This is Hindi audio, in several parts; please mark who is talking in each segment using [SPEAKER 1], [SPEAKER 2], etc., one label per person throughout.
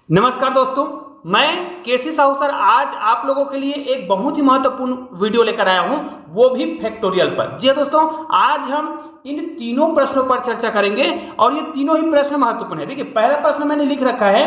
[SPEAKER 1] नमस्कार दोस्तों, मैं केसी साहू सर आज आप लोगों के लिए एक बहुत ही महत्वपूर्ण वीडियो लेकर आया हूं, वो भी फैक्टोरियल पर। जी दोस्तों, आज हम इन तीनों प्रश्नों पर चर्चा करेंगे और ये तीनों ही प्रश्न महत्वपूर्ण है। देखिए, पहला प्रश्न मैंने लिख रखा है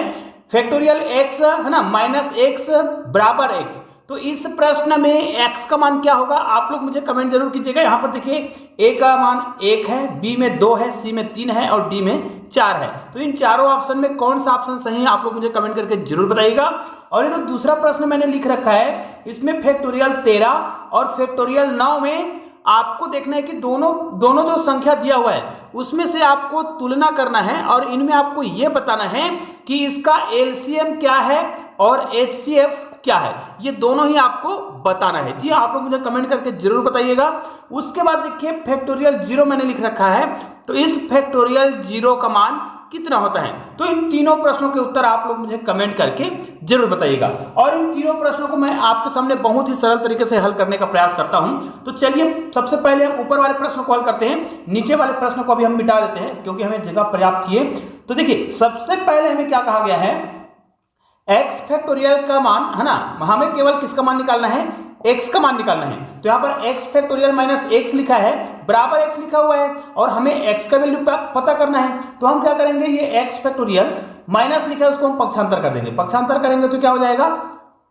[SPEAKER 1] फैक्टोरियल एक्स है ना माइनस एक्स बराबर एक्स। तो इस प्रश्न में x का मान क्या होगा आप लोग मुझे कमेंट जरूर कीजिएगा। यहां पर देखिए a का मान 1 है, b में 2 है, c में 3 है और d में 4 है। तो इन चारों ऑप्शन में कौन सा ऑप्शन सही है आप लोग मुझे कमेंट करके जरूर बताइएगा। और ये जो दूसरा प्रश्न मैंने लिख रखा है इसमें फैक्टोरियल 13 और फैक्टोरियल 9 में आपको देखना है कि दोनों जो संख्या दिया हुआ है उसमें से आपको तुलना करना है और इनमें आपको यह बताना है कि इसका एलसीएम क्या है और एचसीएफ क्या है, ये दोनों ही आपको बताना है। जी आप लोग मुझे कमेंट करके जरूर बताइएगा। उसके बाद देखिए फैक्टोरियल 0 मैंने लिख रखा है, तो इस फैक्टोरियल 0 का मान कितना होता है। तो इन तीनों प्रश्नों के उत्तर आप लोग मुझे कमेंट करके जरूर बताइएगा और इन तीनों प्रश्नों को मैं आपके सामने बहुत ही सरल तरीके से हल करने का प्रयास करता हूं। तो चलिए सबसे पहले हम ऊपर वाले प्रश्न को हल करते हैं, नीचे वाले प्रश्न को अभी हम मिटा देते हैं क्योंकि हमें जगह पर्याप्त चाहिए। तो देखिए सबसे पहले हमें क्या कहा गया है, एक्स फैक्टोरियल का मान है ना, हमें केवल किसका मान निकालना है, x का मान निकालना है। तो यहां पर x फैक्टोरियल माइनस x लिखा है, बराबर x लिखा हुआ है और हमें x का वैल्यू पता करना है। तो हम क्या करेंगे, ये x फैक्टोरियल माइनस लिखा है उसको हम पक्षांतर कर देंगे, पक्षांतर करेंगे तो क्या हो जाएगा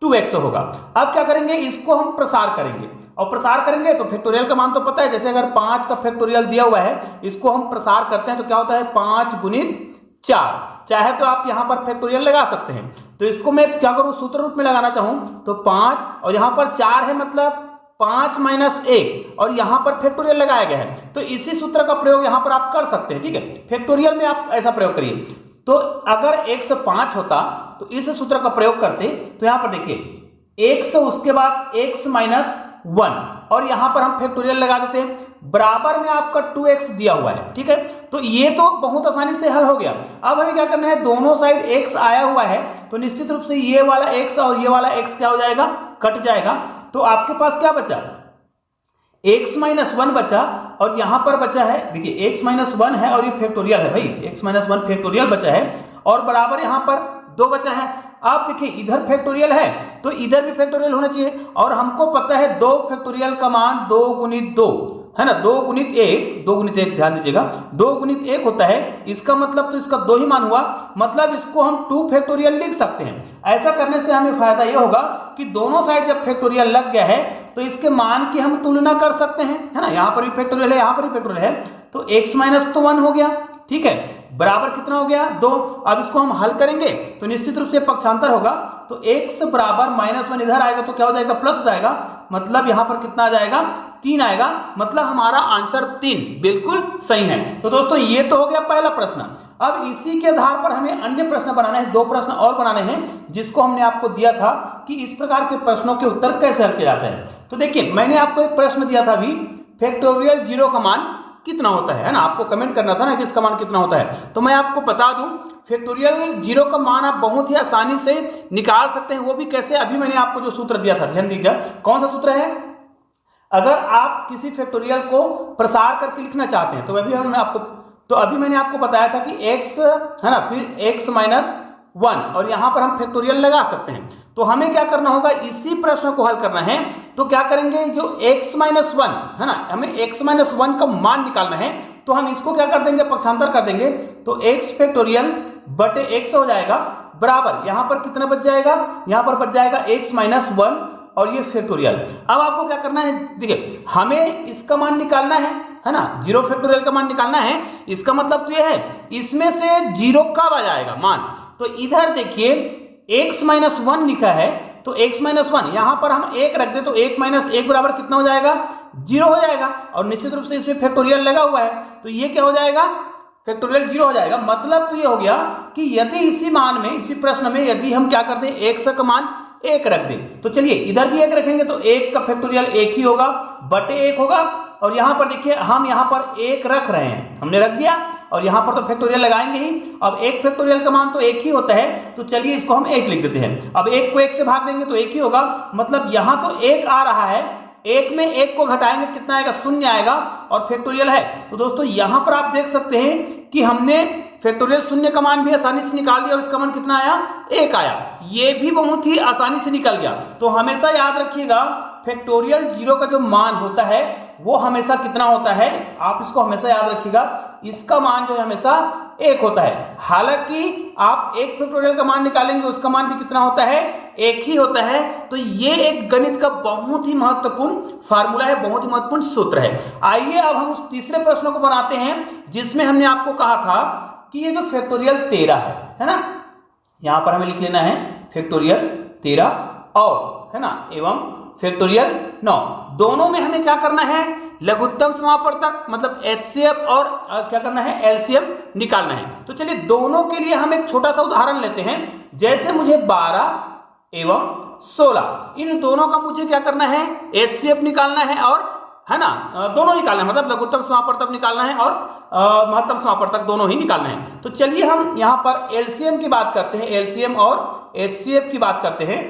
[SPEAKER 1] 2x होगा। अब क्या करेंगे, इसको हम प्रसार करेंगे और प्रसार करेंगे तो फैक्टोरियल का मान तो पता है, जैसे अगर 5 का फैक्टोरियल दिया हुआ है इसको हम प्रसार करते हैं तो क्या होता है 5 गुणित 4। चाहे तो आप यहां पर फैक्टोरियल लगा सकते हैं। तो इसको मैं क्या करूं, सूत्र रूप में लगाना चाहूं तो 5 और यहां पर 4 है मतलब 5 माइनस 1 और यहां पर फैक्टोरियल लगाया गया है। तो इसी सूत्र का प्रयोग यहां पर आप कर सकते हैं। ठीक है, फैक्टोरियल में आप ऐसा प्रयोग करिए। तो अगर 1 से 5 होता तो इस सूत्र का प्रयोग करते तो यहां पर देखिए 1 से उसके बाद x माइनस 1 और यहां पर हम फैक्टोरियल लगा देते हैं, बराबर में आपका 2x दिया हुआ है। ठीक है, तो ये तो बहुत आसानी से हल हो गया। अब हमें क्या करना है, दोनों साइड x आया हुआ है तो निश्चित रूप से ये वाला x और ये वाला x क्या हो जाएगा, कट जाएगा। तो आपके पास क्या बचा, x माइनस 1 बचा और यहां पर बचा है देखिए x माइनस 1 है और ये फैक्टोरियल है भाई, x माइनस 1 फैक्टोरियल बचा है और बराबर यहां पर 2 बचा है। आप देखिए इधर फैक्टोरियल है तो इधर भी फैक्टोरियल होना चाहिए और हमको पता है 2 फैक्टोरियल का मान 2 गुणित 2 है ना, 2 गुणित 1 ध्यान दीजिएगा 2 गुणित 1 होता है, इसका मतलब तो इसका 2 ही मान हुआ, मतलब इसको हम 2 फैक्टोरियल लिख सकते हैं। ऐसा करने से हमें फायदा यह होगा कि दोनों साइड जब फैक्टोरियल लग गया है तो इसके मान की हम तुलना कर सकते हैं, है ना। यहां पर भी फैक्टोरियल है, यहां पर भी फैक्टोरियल है तो x माइनस तो 1 हो गया। ठीक है, बराबर कितना हो गया 2। अब इसको हम हल करेंगे तो निश्चित रूप से पक्षांतर होगा तो x बराबर माइनस 1 इधर आएगा तो क्या हो जाएगा प्लस हो जाएगा, मतलब यहां पर कितना आ जाएगा 3 आएगा, मतलब हमारा आंसर 3 बिल्कुल सही है। तो दोस्तों ये तो हो गया पहला प्रश्न। अब इसी के आधार पर हमें अन्य प्रश्न बनाने हैं, 2 प्रश्न और बनाने हैं जिसको हमने आपको दिया था कि इस प्रकार के प्रश्नों के उत्तर कैसे हल किया जाता है। तो देखिए मैंने आपको एक प्रश्न दिया था अभी, फैक्टोरियल 0 का मान कितना होता है ना, आपको कमेंट करना था ना कि इसका मान कितना होता है। तो मैं आपको बता दूं फैक्टोरियल 0 का मान आप बहुत ही आसानी से निकाल सकते हैं। वो भी कैसे, अभी मैंने आपको जो सूत्र दिया था ध्यान दीजिएगा, कौन सा सूत्र है, अगर आप किसी फैक्टोरियल को प्रसार करके लिखना चाहते हैं तो अभी मैंने आपको बताया था कि x है ना, फिर x माइनस 1 और यहां पर हम फैक्टोरियल लगा सकते हैं। तो हमें क्या करना होगा, इसी प्रश्न को हल करना है। तो क्या करेंगे, जो x माइनस 1 है ना, हमें x माइनस 1 का मान निकालना है तो हम इसको क्या कर देंगे, पक्षांतर कर देंगे तो x फैक्टोरियल बटे x हो जाएगा, बराबर यहां पर कितना बच जाएगा, यहां पर बच जाएगा x माइनस 1 और ये फैक्टोरियल। अब आपको क्या करना है, देखिए हमें इसका मान निकालना है ना, 0 फैक्टोरियल का मान निकालना है। इसका मतलब तो ये है इसमें से 0 कब आ जाएगा मान, तो इधर देखिए x माइनस 1 लिखा है तो x माइनस 1 यहां पर हम 1 रख दे तो 1 माइनस 1 बराबर कितना हो जाएगा 0 हो जाएगा और निश्चित रूप से इसमें फैक्टोरियल लगा हुआ है तो ये क्या हो जाएगा, फैक्टोरियल 0 हो जाएगा। मतलब तो ये हो गया कि यदि इसी मान में, इसी प्रश्न में यदि हम क्या करते हैं x का मान 1 रख दें तो चलिए इधर भी 1 रखेंगे तो 1 का फैक्टोरियल 1 ही होगा बटे 1 होगा और यहां पर देखिए हम यहां पर 1 रख रहे हैं, हमने रख दिया और यहां पर तो फैक्टोरियल लगाएंगे ही। अब 1 फैक्टोरियल का मान तो 1 ही होता है तो चलिए इसको हम 1 लिख देते हैं। अब 1 को 1 से भाग देंगे तो 1 ही होगा, मतलब यहां तो 1 आ रहा है, 1 में 1 को घटाएंगे कितना आएगा, 0 आएगा और फैक्टोरियल है। तो दोस्तों यहां पर आप देख सकते हैं कि हमने फैक्टोरियल शून्य का मान भी आसानी से निकाल दिया और इसका मान कितना आया, 1 आया। ये भी बहुत ही आसानी से निकल गया। तो हमेशा याद रखिएगा फैक्टोरियल 0 का जो मान होता है वो हमेशा कितना होता है, आप इसको हमेशा याद रखिएगा, इसका मान जो है हमेशा 1 होता है। हालांकि आप 1 फैक्टोरियल का मान निकालेंगे उसका मान भी कितना होता है, 1 ही होता है। तो ये एक गणित का बहुत ही महत्वपूर्ण फार्मूला है, बहुत ही महत्वपूर्ण सूत्र है। आइए अब हम उस तीसरे प्रश्न को बनाते हैं जिसमें हमने आपको कहा था कि ये जो फैक्टोरियल 13 है ना, यहां पर हमें लिख लेना है फैक्टोरियल 13 और है ना एवं फैक्टोरियल 9, दोनों में हमें क्या करना है, लघुत्तम समापवर्तक मतलब HCF और क्या करना है, LCM निकालना है। तो चलिए दोनों के लिए हम एक छोटा सा उदाहरण लेते हैं। जैसे मुझे 12 एवं 16 इन दोनों का मुझे क्या करना है, HCF निकालना है और है ना दोनों निकालना है, मतलब लघुत्तम समापवर्तक निकालना है और महत्तम समापवर्तक दोनों ही निकालना है। तो चलिए हम यहां पर LCM की बात करते हैं, LCM और HCF की बात करते हैं।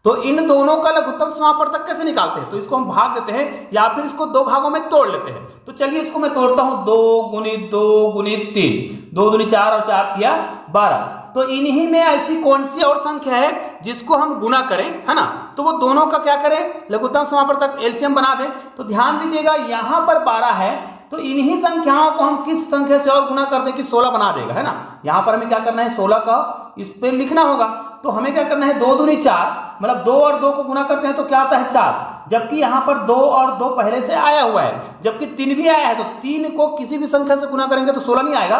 [SPEAKER 1] तो इन दोनों का लघुत्तम समापवर्तक कैसे निकालते हैं, तो इसको हम भाग देते हैं या फिर इसको 2 भागों में तोड़ लेते हैं। तो चलिए इसको मैं तोड़ता हूं, 2 गुणित 2 गुणित 3, 2 दूनी 4 और 4 तिया 12। तो इन्हीं में ऐसी कौन सी और संख्या है जिसको हम गुना करें, है ना, तो वो दोनों का क्या करें, लघुत्तम समापवर्तक LCM बना दें। तो ध्यान दीजिएगा यहां पर 12 है तो इन्हीं संख्याओं को हम किस संख्या से और गुना कर दें कि 16 बना देगा, है ना। यहां पर हमें क्या करना है, 16 का इस पे लिखना होगा। तो हमें क्या करना है, 2 दूनी 4 मतलब 2 और 2 को गुना करते हैं तो क्या आता है 4, जबकि यहां पर 2 और 2 पहले से आया हुआ है, जबकि 3 भी आया है। तो 3 को किसी भी संख्या से गुना करेंगे तो 16 नहीं आएगा।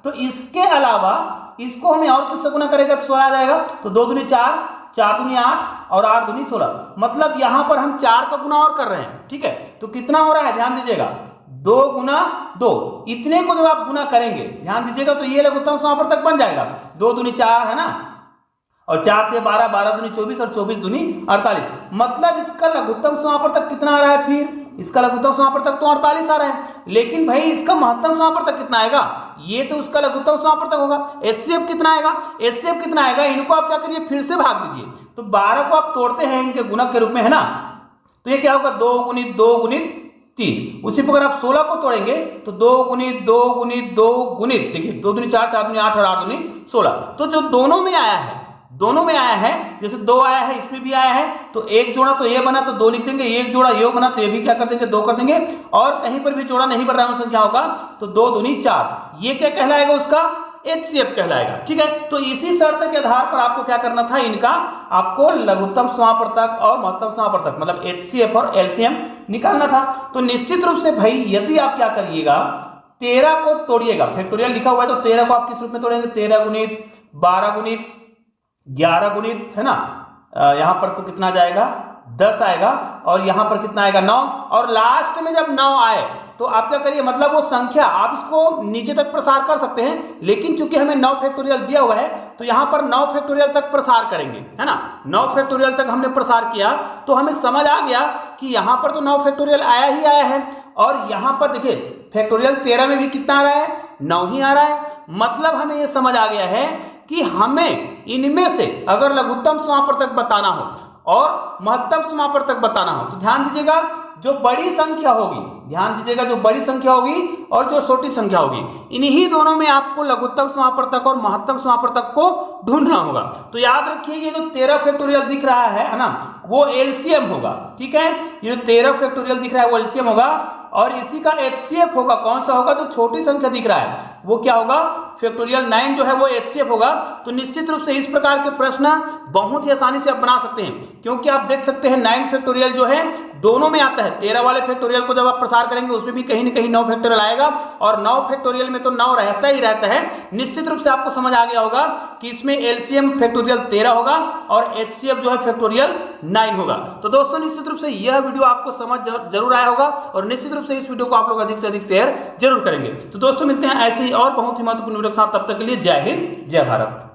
[SPEAKER 1] तो इसके अलावा इसको हमें और किससे गुना करेगा तो 16 आ जाएगा। तो 2 दूनी 4, 4 दूनी 8 और 8 दूनी 16, मतलब यहां पर हम 4 का गुना और कर रहे हैं, ठीक है। तो कितना हो रहा है, ध्यान दीजिएगा, 2 गुना 2, इतने को जब आप गुना करेंगे ध्यान दीजिएगा तो ये लघुत्तम समापवर्तक बन जाएगा। 2 दूनी 4 है ना, और 4 से 12, 12 दूनी 24 और 24 दूनी 48, मतलब इसका लघुत्तम समापवर्तक कितना आ रहा है, फिर इसका लघुत्तम समापवर्तक तो 48 आ रहा है। लेकिन भाई इसका महत्तम समापवर्तक कितना आएगा, ये तो उसका लघुत्तम समापवर्तक होगा। HCF कितना आएगा, HCF कितना आएगा, इनको आप क्या करिए फिर से भाग दीजिए। तो 12 को आप तोड़ते हैं इनके गुणक के रूप में, है ना, तो ये क्या होगा, 2 गुणित 2 गुणित 3। उसी प्रकार आप 16 को तोड़ेंगे तो 2 गुणित 2 गुणित 2 गुणित, देखिए 2 दूनी 4, 4 दूनी 8 और 8 दूनी 16। तो जो दोनों में आया है, दोनों में आया है, जैसे 2 आया है इसमें भी आया है, तो एक जोड़ा तो ये बना तो 2 लिख देंगे, एक जोड़ा ये बना तो ये भी क्या कर देंगे 2 कर देंगे, और कहीं पर भी जोड़ा नहीं बन रहा है उन संख्याओं का तो 2 दूनी 4, ये क्या कहलाएगा, उसका HCF कहलाएगा, ठीक है। तो इसी शर्त के आधार पर आपको क्या करना था, इनका आपको लघुत्तम समापवर्तक और महत्तम समापवर्तक मतलब HCF और LCM निकालना था। तो निश्चित रूप से भाई यदि आप क्या करिएगा, 13 को तोड़िएगा, फैक्टोरियल लिखा हुआ है तो 13 को आप किस रूप में तोड़ेंगे, 13 गुणित 12 गुणित 11 गुणित, है ना, यहां पर तो कितना जाएगा 10 आएगा, और यहां पर कितना आएगा 9, और लास्ट में जब 9 आए तो आप क्या करिए, मतलब वो संख्या आप इसको नीचे तक प्रसार कर सकते हैं, लेकिन चूंकि हमें 9 फैक्टोरियल दिया हुआ है तो यहां पर 9 फैक्टोरियल तक प्रसार करेंगे, है ना। 9 फैक्टोरियल तक हमने प्रसार किया तो हमें समझ आ गया कि यहां पर तो 9 फैक्टोरियल आया ही आया है, और यहां पर देखिए फैक्टोरियल 13 में भी कितना आ रहा है, 9 ही आ रहा है। मतलब हमें यह समझ आ गया है कि हमें इनमें से अगर लघुत्तम समापवर्तक बताना हो और महत्तम समापवर्तक बताना हो तो ध्यान दीजिएगा जो बड़ी संख्या होगी, ध्यान दीजिएगा जो बड़ी संख्या होगी और जो छोटी संख्या होगी, इन्हीं दोनों में आपको लघुत्तम समापवर्तक और महत्तम समापवर्तक को ढूंढना होगा। तो याद रखिए ये जो 13 फैक्टोरियल दिख रहा है ना, वो LCM होगा, ठीक है। ये जो 13 फैक्टोरियल दिख रहा है वो LCM होगा, और इसी का HCF होगा, कौन सा होगा, जो छोटी संख्या दिख रहा है वो क्या होगा, फैक्टोरियल 9 जो है वो HCF होगा। तो निश्चित रूप से इस प्रकार के प्रश्न बहुत ही आसानी से आप बना सकते हैं, क्योंकि आप देख सकते हैं 9 फैक्टोरियल जो है दोनों में आता है। 13 वाले फैक्टोरियल को जब आप प्रसार करेंगे उसमें भी कहीं ना कहीं 9 फैक्टोरियल आएगा, और 9 फैक्टोरियल में तो 9 रहता ही रहता है। निश्चित रूप से आपको समझ आ गया होगा कि इसमें LCM फैक्टोरियल 13 होगा और HCF जो है फैक्टोरियल 9 होगा। तो दोस्तों निश्चित रूप से यह वीडियो आपको समझ जरूर आया होगा, और निश्चित रूप से इस वीडियो को आप लोग अधिक से अधिक शेयर जरूर करेंगे। तो दोस्तों मिलते हैं ऐसे ही और बहुत ही महत्वपूर्ण वीडियो के साथ, तब तक के लिए जय हिंद जय भारत।